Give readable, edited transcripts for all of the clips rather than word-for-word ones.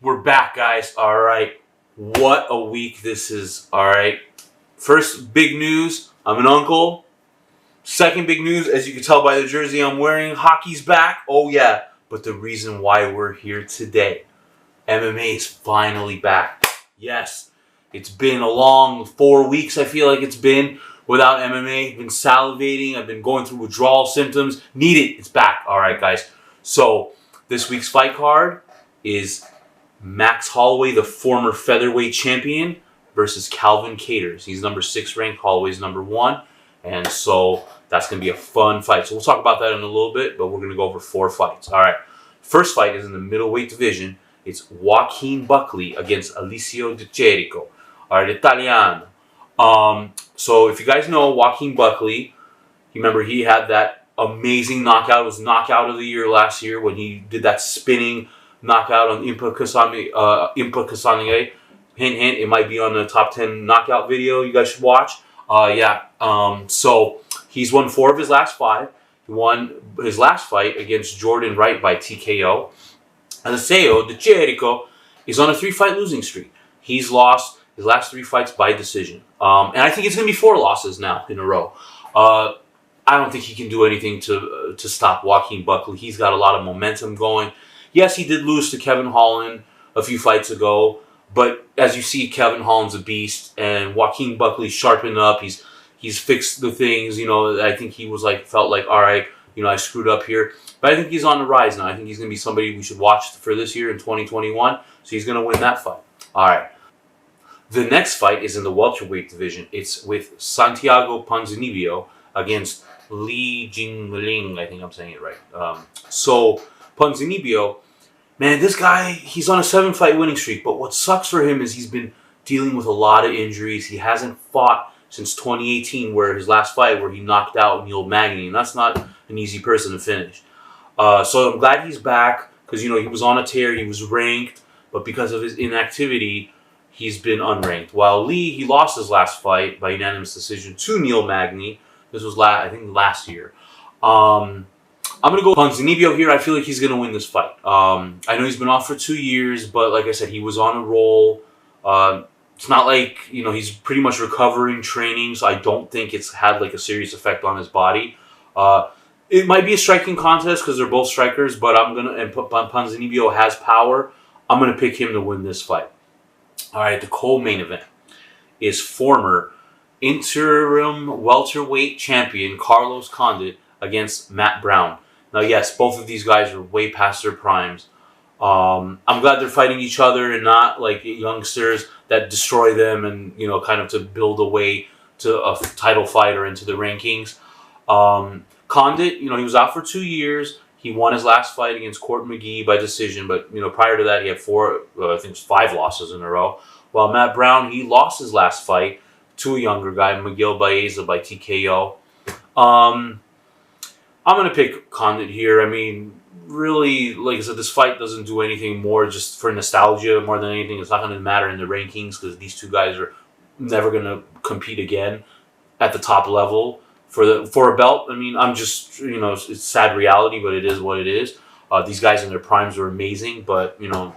We're back, guys. All right. What a week this is. All right. First, big news. I'm an uncle. Second, big news, as you can tell by the jersey I'm wearing, hockey's back. Oh, yeah. But the reason why we're here today, MMA is finally back. Yes. It's been a long 4 weeks, I feel like it's been, without MMA. I've been salivating. I've been going through withdrawal symptoms. Need it. It's back. All right, guys. So, this week's fight card is Max Holloway, the former featherweight champion, versus Calvin Kattar. He's number 6 ranked. Holloway's number 1. And so that's going to be a fun fight. So we'll talk about that in a little bit, but we're going to go over 4 fights. All right. First fight is in the middleweight division. It's Joaquin Buckley against Alicio de Chirico. All right, Italiano. So if you guys know Joaquin Buckley, remember he had that amazing knockout. It was knockout of the year last year when he did that spinning knockout on Impa Kasange. Hint, hint, it might be on the top 10 knockout video you guys should watch. So he's won 4 of his last 5. He won his last fight against Jordan Wright by TKO. Alicio de Chirico is on a 3-fight losing streak. He's lost his last 3 fights by decision. And I think it's going to be 4 losses now in a row. I don't think he can do anything to stop Joaquin Buckley. He's got a lot of momentum going. Yes, he did lose to Kevin Holland a few fights ago, but as you see, Kevin Holland's a beast, and Joaquin Buckley sharpened up. He's fixed the things. You know, I think he was felt like, all right, you know, I screwed up here, but I think he's on the rise now. I think he's going to be somebody we should watch for this year in 2021. So he's going to win that fight. All right. The next fight is in the welterweight division. It's with Santiago Ponzinibio against Jingliang. I think I'm saying it right. So Ponzinibio, man, this guy, he's on a 7-fight winning streak, but what sucks for him is he's been dealing with a lot of injuries. He hasn't fought since 2018, where his last fight, where he knocked out Neil Magny, and that's not an easy person to finish. So I'm glad he's back, because, you know, he was on a tear, he was ranked, but because of his inactivity, he's been unranked. While Lee, he lost his last fight by unanimous decision to Neil Magny. This was, I think, last year. I'm going to go Ponzinibio here. I feel like he's going to win this fight. I know he's been off for 2 years, but like I said, he was on a roll. It's not like, you know, he's pretty much recovering, training, so I don't think it's had a serious effect on his body. It might be a striking contest because they're both strikers, but and Ponzinibio has power. I'm going to pick him to win this fight. All right, the co-main event is former interim welterweight champion Carlos Condit against Matt Brown. Now, yes, both of these guys are way past their primes. I'm glad they're fighting each other and not like youngsters that destroy them and, you know, kind of to build a way to a title fight or into the rankings. Condit, you know, he was out for 2 years. He won his last fight against Court McGee by decision, but, you know, prior to that, he had 5 losses in a row. While Matt Brown, he lost his last fight to a younger guy, Miguel Baeza, by TKO. I'm going to pick Condit here. I mean, really, like I said, this fight doesn't do anything more just for nostalgia more than anything. It's not going to matter in the rankings because these 2 guys are never going to compete again at the top level for a belt. I mean, I'm just, you know, it's sad reality, but it is what it is. These guys in their primes are amazing, but, you know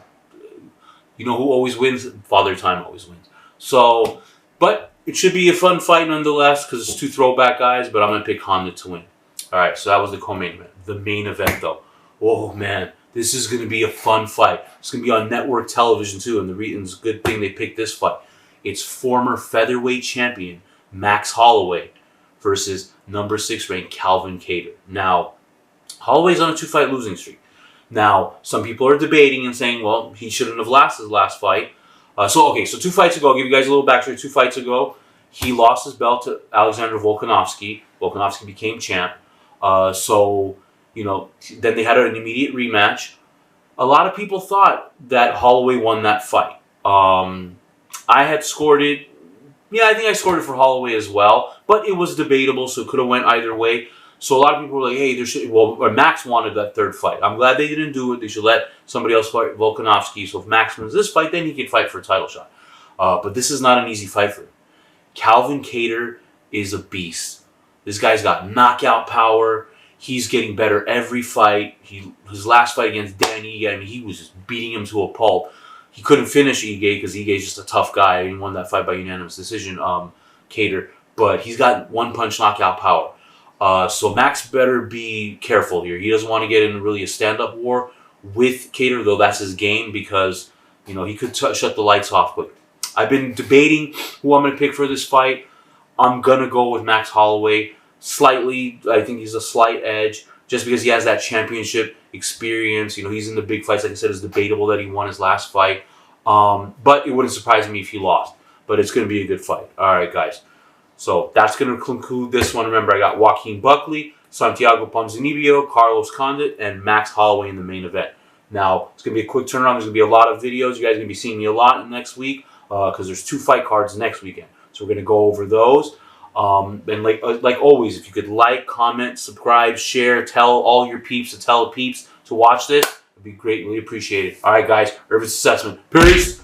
who always wins? Father Time always wins. So, but it should be a fun fight nonetheless because it's 2 throwback guys, but I'm going to pick Condit to win. All right, so that was the co-main event. The main event, though. Oh, man, this is going to be a fun fight. It's going to be on network television, too, and it's a good thing they picked this fight. It's former featherweight champion Max Holloway versus number 6 ranked Calvin Kattar. Now, Holloway's on a 2-fight losing streak. Now, some people are debating and saying, well, he shouldn't have lost his last fight. So 2 fights ago, I'll give you guys a little backstory. 2 fights ago, he lost his belt to Alexander Volkanovski. Volkanovski became champ. So, you know, then they had an immediate rematch. A lot of people thought that Holloway won that fight. I had scored it. Yeah, I think I scored it for Holloway as well. But it was debatable, so it could have went either way. So a lot of people were like, hey, Max wanted that 3rd fight. I'm glad they didn't do it. They should let somebody else fight Volkanovski. So if Max wins this fight, then he can fight for a title shot. But this is not an easy fight for him. Calvin Kattar is a beast. This guy's got knockout power. He's getting better every fight. His last fight against Danny, I mean, he was just beating him to a pulp. he couldn't finish Ige because Ige's just a tough guy. He won that fight by unanimous decision, Kattar. But he's got one-punch knockout power. So Max better be careful here. He doesn't want to get in really a stand-up war with Kattar, though that's his game, because he could shut the lights off. But I've been debating who I'm going to pick for this fight. I'm going to go with Max Holloway. Slightly, I think he's a slight edge, just because he has that championship experience. He's in the big fights. Like I said, it's debatable that he won his last fight. But it wouldn't surprise me if he lost. But it's going to be a good fight. All right, guys. So that's going to conclude this one. Remember, I got Joaquin Buckley, Santiago Ponzinibio, Carlos Condit, and Max Holloway in the main event. Now, it's going to be a quick turnaround. There's going to be a lot of videos. You guys are going to be seeing me a lot next week because there's 2 fight cards next weekend. So we're going to go over those. And like always, if you could like, comment, subscribe, share, tell all your peeps to tell the peeps to watch this, it'd be greatly appreciated. All right, guys, Ervits assessment. Peace.